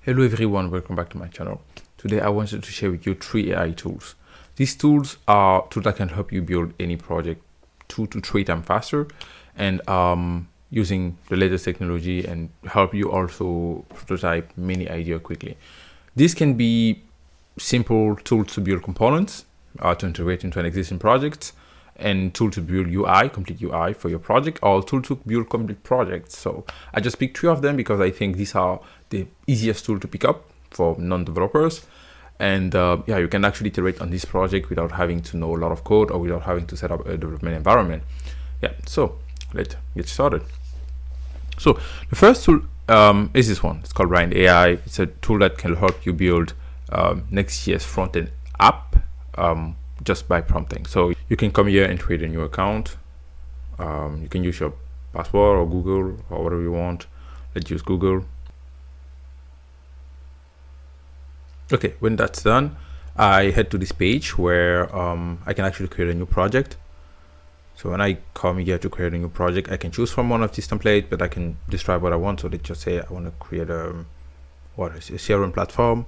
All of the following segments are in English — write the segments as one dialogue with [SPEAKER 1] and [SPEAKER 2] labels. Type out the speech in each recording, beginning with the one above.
[SPEAKER 1] Hello everyone, welcome back to my channel. Today I wanted to share with you 3 AI tools. These tools are tools that can help you build any project 2 to 3 times faster and using the latest technology, and help you also prototype many ideas quickly. These can be simple tools to build components to integrate into an existing project, and tool to build UI, complete UI for your project, or tool to build complete projects. So I just picked 3 of them because I think these are the easiest tool to pick up for non-developers. And yeah, you can actually iterate on this project without having to know a lot of code or without having to set up a development environment. Yeah, so let's get started. So the first tool is this one. It's called Rind AI. It's a tool that can help you build Next.js frontend app just by prompting. So you can come here and create a new account. You can use your password or Google or whatever you want. Let's use Google. Okay, when that's done, I head to this page where I can actually create a new project. So when I come here to create a new project, I can choose from one of these templates, but I can describe what I want. So let's just say I want to create a CRM platform,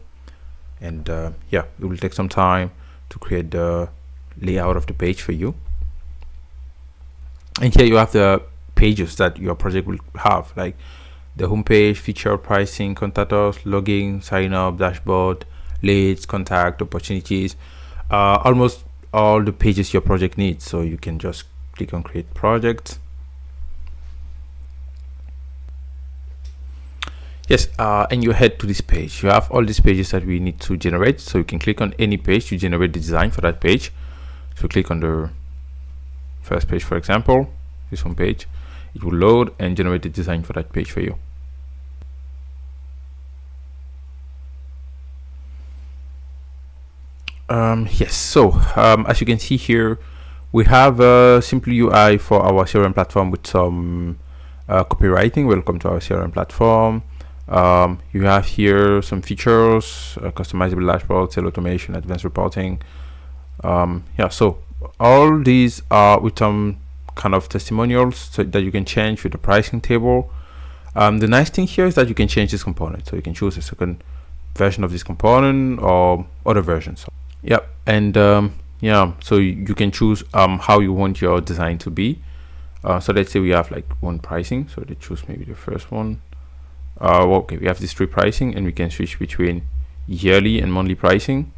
[SPEAKER 1] and yeah, it will take some time to create the layout of the page for you. And here you have the pages that your project will have, like the homepage, feature, pricing, contact us, login, sign up, dashboard, leads, contact, opportunities, almost all the pages your project needs. So you can just click on create project. Yes, and you head to this page. You have all these pages that we need to generate. So you can click on any page to generate the design for that page. So click on the first page, for example, this home page. It will load and generate the design for that page for you. Yes, so as you can see here, we have a simple UI for our CRM platform with some copywriting. Welcome to our CRM platform. You have here some features, customizable dashboard, sales automation, advanced reporting. Yeah, so all these are with some kind of testimonials so that you can change with the pricing table. The nice thing here is that you can change this component, so you can choose a second version of this component or other versions. Yeah, and yeah, so you can choose how you want your design to be. So let's say we have like one pricing, so let's choose maybe the first one. Well, okay, we have this 3 pricing, and we can switch between yearly and monthly pricing.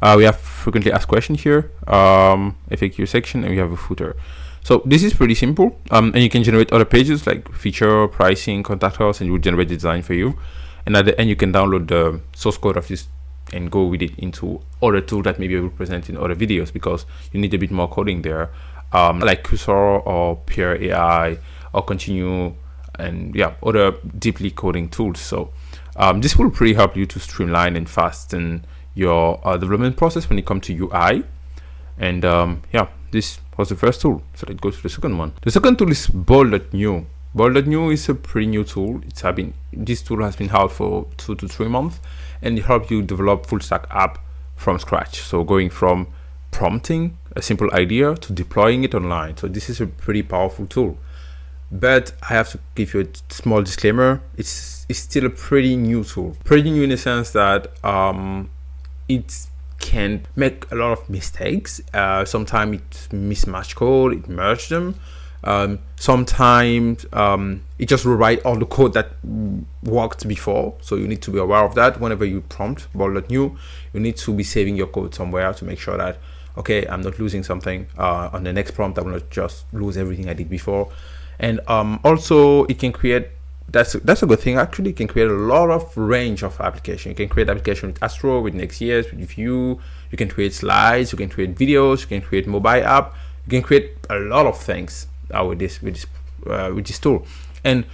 [SPEAKER 1] We have frequently asked questions here, FAQ section, and we have a footer. So this is pretty simple, and you can generate other pages like feature, pricing, contact us, and it will generate the design for you. And at the end, you can download the source code of this and go with it into other tools that maybe I will present in other videos, because you need a bit more coding there, like Cursor or Peer AI or Continue, and yeah, other deeply coding tools. So this will pretty help you to streamline and fasten your development process when it comes to UI. And yeah, this was the first tool. So let's go to the second one. The second tool is Bold.new. Bold.new is a pretty new tool. This tool has been out for 2 to 3 months, and it helps you develop full stack app from scratch. So going from prompting a simple idea to deploying it online. So this is a pretty powerful tool. But I have to give you a small disclaimer. It's still a pretty new tool. Pretty new in the sense that it can make a lot of mistakes. Sometimes it mismatch code, it merge them. Sometimes it just rewrite all the code that worked before. So you need to be aware of that. Whenever you prompt Bold.new, you need to be saving your code somewhere to make sure that, okay, I'm not losing something on the next prompt. I will not just lose everything I did before. And also it can create, that's a good thing actually, it can create a lot of range of application. You can create application with Astro, with Next.js, with Vue. You can create slides, you can create videos, you can create mobile app, you can create a lot of things with this tool. And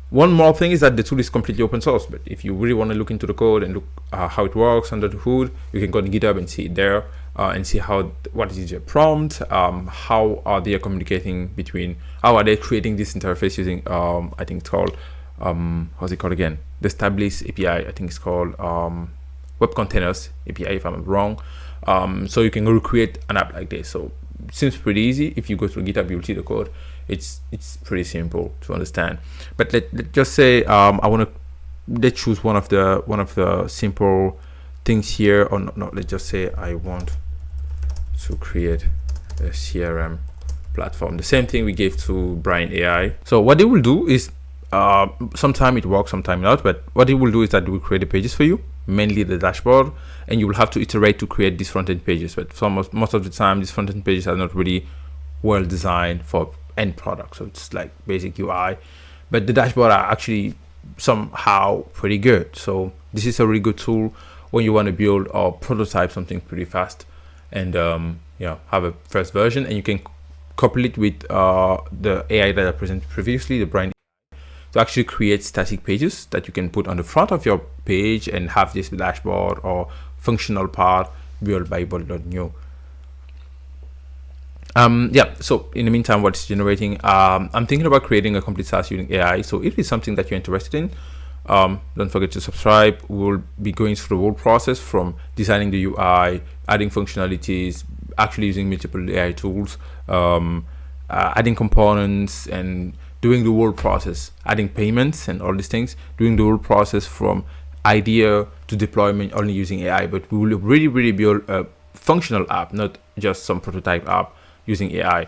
[SPEAKER 1] one more thing is that the tool is completely open source, but if you really want to look into the code and look how it works under the hood, you can go to GitHub and see it there, and see what is your prompt, how are they communicating between, how are they creating this interface using I think it's called how's it called again, the Stabilis API. I think it's called Web Containers API, if I'm wrong. So you can recreate an app like this. So it seems pretty easy. If you go to GitHub, you'll see the code. It's pretty simple to understand. But let's just say I want to let's choose one of the simple things here, or no, let's just say I want to create a CRM platform. The same thing we gave to Brain AI. So what they will do is, sometime it works, sometime not, but what it will do is that it will create the pages for you, mainly the dashboard, and you will have to iterate to create these front-end pages. But for most of the time, these front-end pages are not really well designed for end product, so it's like basic UI, but the dashboard are actually somehow pretty good. So this is a really good tool when you want to build or prototype something pretty fast, and have a first version, and you can couple it with the AI that I presented previously, the Brain, to actually create static pages that you can put on the front of your page and have this dashboard or functional part built by Bolt.new. So in the meantime, what's generating, I'm thinking about creating a complete SaaS using AI. So if it's something that you're interested in, don't forget to subscribe. We'll be going through the whole process from designing the UI, adding functionalities, actually using multiple AI tools, adding components, and doing the whole process, adding payments and all these things, doing the whole process from idea to deployment only using AI. But we will really build a functional app, not just some prototype app using AI.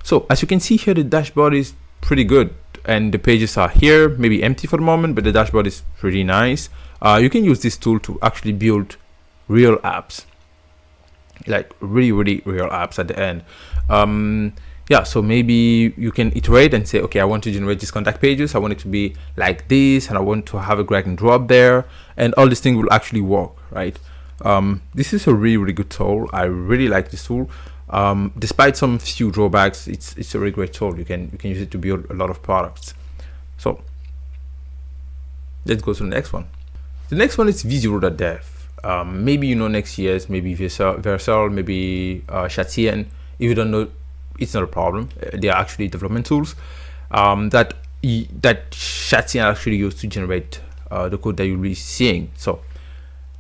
[SPEAKER 1] So as you can see here, the dashboard is pretty good, and the pages are here, maybe empty for the moment, but the dashboard is pretty nice. You can use this tool to actually build real apps, like really real apps at the end. So maybe you can iterate and say, okay, I want to generate these contact pages, I want it to be like this, and I want to have a drag and drop there, and all these things will actually work, right? This is a really good tool. I really like this tool. Despite some few drawbacks, it's a really great tool. You can use it to build a lot of products. So let's go to the next one. The next one is V0.dev. Maybe Next.js, maybe Vercel, maybe Chatien. If you don't know, it's not a problem. They are actually development tools that Chatien actually used to generate the code that you'll be seeing. So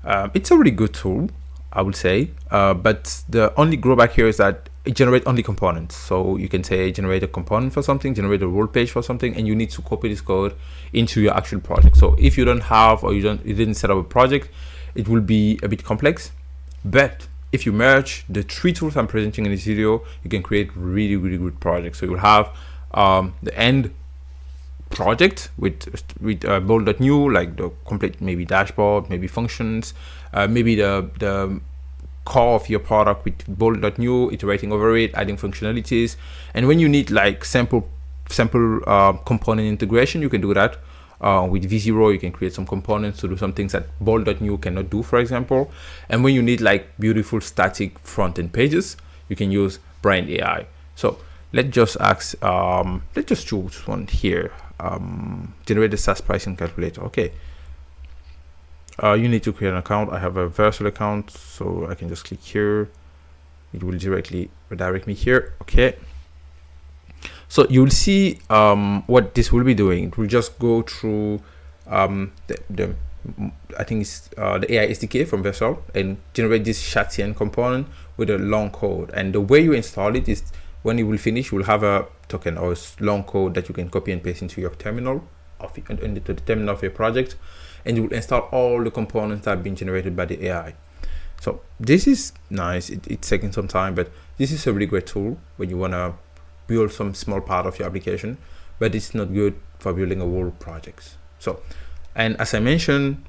[SPEAKER 1] it's a really good tool, I would say, but the only drawback here is that it generates only components. So you can say generate a component for something, generate a role page for something, and you need to copy this code into your actual project. So if you don't have, or you didn't set up a project, it will be a bit complex. But if you merge the three tools I'm presenting in this video, you can create really good projects. So you'll have the end project with Bolt.new, like the complete maybe dashboard, maybe functions, maybe the core of your product with Bolt.new, iterating over it, adding functionalities. And when you need like sample component integration, you can do that with V0. You can create some components to do some things that Bolt.new cannot do, for example. And when you need like beautiful static front-end pages, you can use Brain AI. So let's just choose one here. Generate the SaaS pricing calculator. Okay. You need to create an account. I have a Vercel account, so I can just click here. It will directly redirect me here. Okay. So you'll see what this will be doing. It will just go through I think it's the AI SDK from Vercel and generate this Chatien component with a long code. And the way you install it is, when you will finish, you will have a token or a long code that you can copy and paste into your terminal, into the terminal of your project, and you will install all the components that have been generated by the AI. So this is nice. It's taking some time, but this is a really great tool when you want to build some small part of your application, but it's not good for building a whole project. So, and as I mentioned,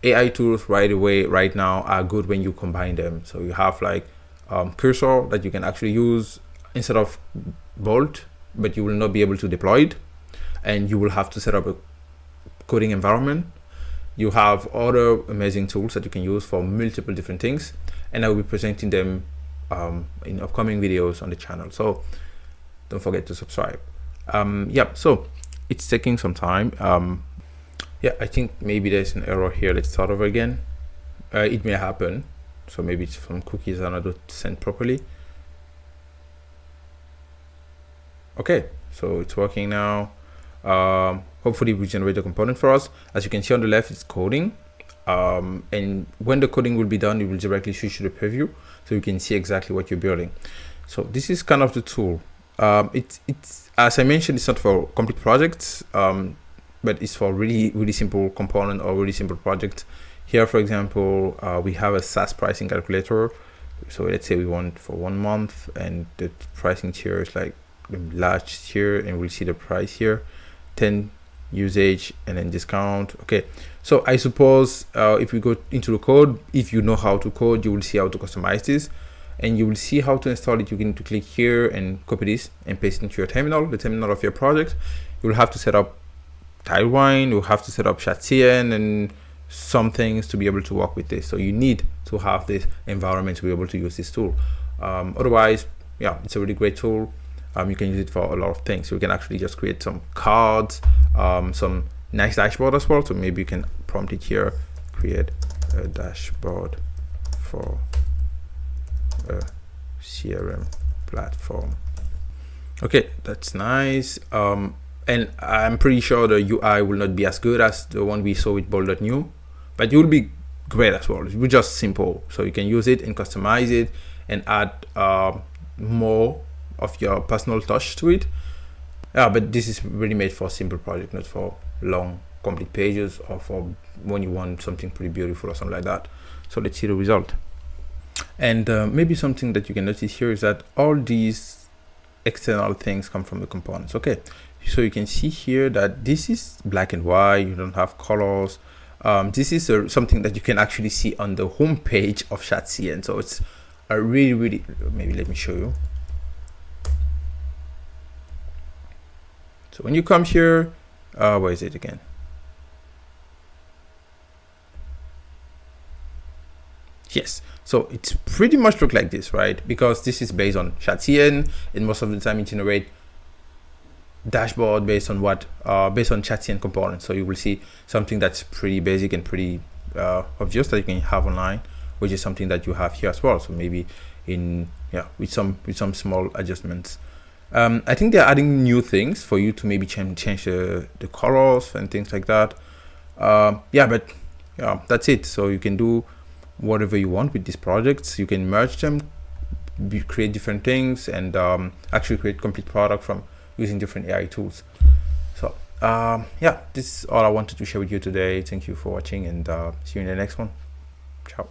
[SPEAKER 1] AI tools right now are good when you combine them. So you have like Cursor that you can actually use instead of Bolt, but you will not be able to deploy it, and you will have to set up a coding environment. You have other amazing tools that you can use for multiple different things, and I will be presenting them in upcoming videos on the channel. So don't forget to subscribe. So it's taking some time. I think maybe there's an error here. Let's start over again. It may happen. So maybe it's from cookies are not sent properly. Okay, so it's working now. Hopefully we generate a component for us. As you can see on the left, it's coding. And when the coding will be done, it will directly switch to the preview, so you can see exactly what you're building. So this is kind of the tool. It's as I mentioned, it's not for complete projects. but it's for really simple component or really simple project. Here, for example, we have a SaaS pricing calculator. So let's say we want for 1 month, and the pricing tier is like the large tier, and we'll see the price here, 10 usage and then discount. Okay, so I suppose if we go into the code, if you know how to code, you will see how to customize this, and you will see how to install it. You can click here and copy this and paste it into your terminal, the terminal of your project. You will have to set up Tailwind, you'll have to set up ShadCN and some things to be able to work with this. So you need to have this environment to be able to use this tool. Otherwise, yeah, it's a really great tool. You can use it for a lot of things. So you can actually just create some cards, some nice dashboard as well. So maybe you can prompt it here, create a dashboard for a CRM platform. Okay, that's nice. And I'm pretty sure the UI will not be as good as the one we saw with Bold.new, but it will be great as well. It will be just simple. So you can use it and customize it and add more of your personal touch to it. But this is really made for simple project, not for long complete pages, or for when you want something pretty beautiful or something like that. So let's see the result. And maybe something that you can notice here is that all these external things come from the components. Okay, so you can see here that this is black and white, you don't have colors. This is something that you can actually see on the home page of ShadCN. So it's a really, maybe let me show you. So when you come here, where is it again? Yes, so it's pretty much look like this, right? Because this is based on ShadCN, and most of the time it generates dashboard based on what based on ShadCN components. So you will see something that's pretty basic and pretty obvious that you can have online, which is something that you have here as well. So maybe with some small adjustments. I think they're adding new things for you to maybe change the colors and things like that. But that's it. So you can do whatever you want with these projects. You can merge them, create different things, and actually create complete product from using different AI tools. So this is all I wanted to share with you today. Thank you for watching, and see you in the next one. Ciao.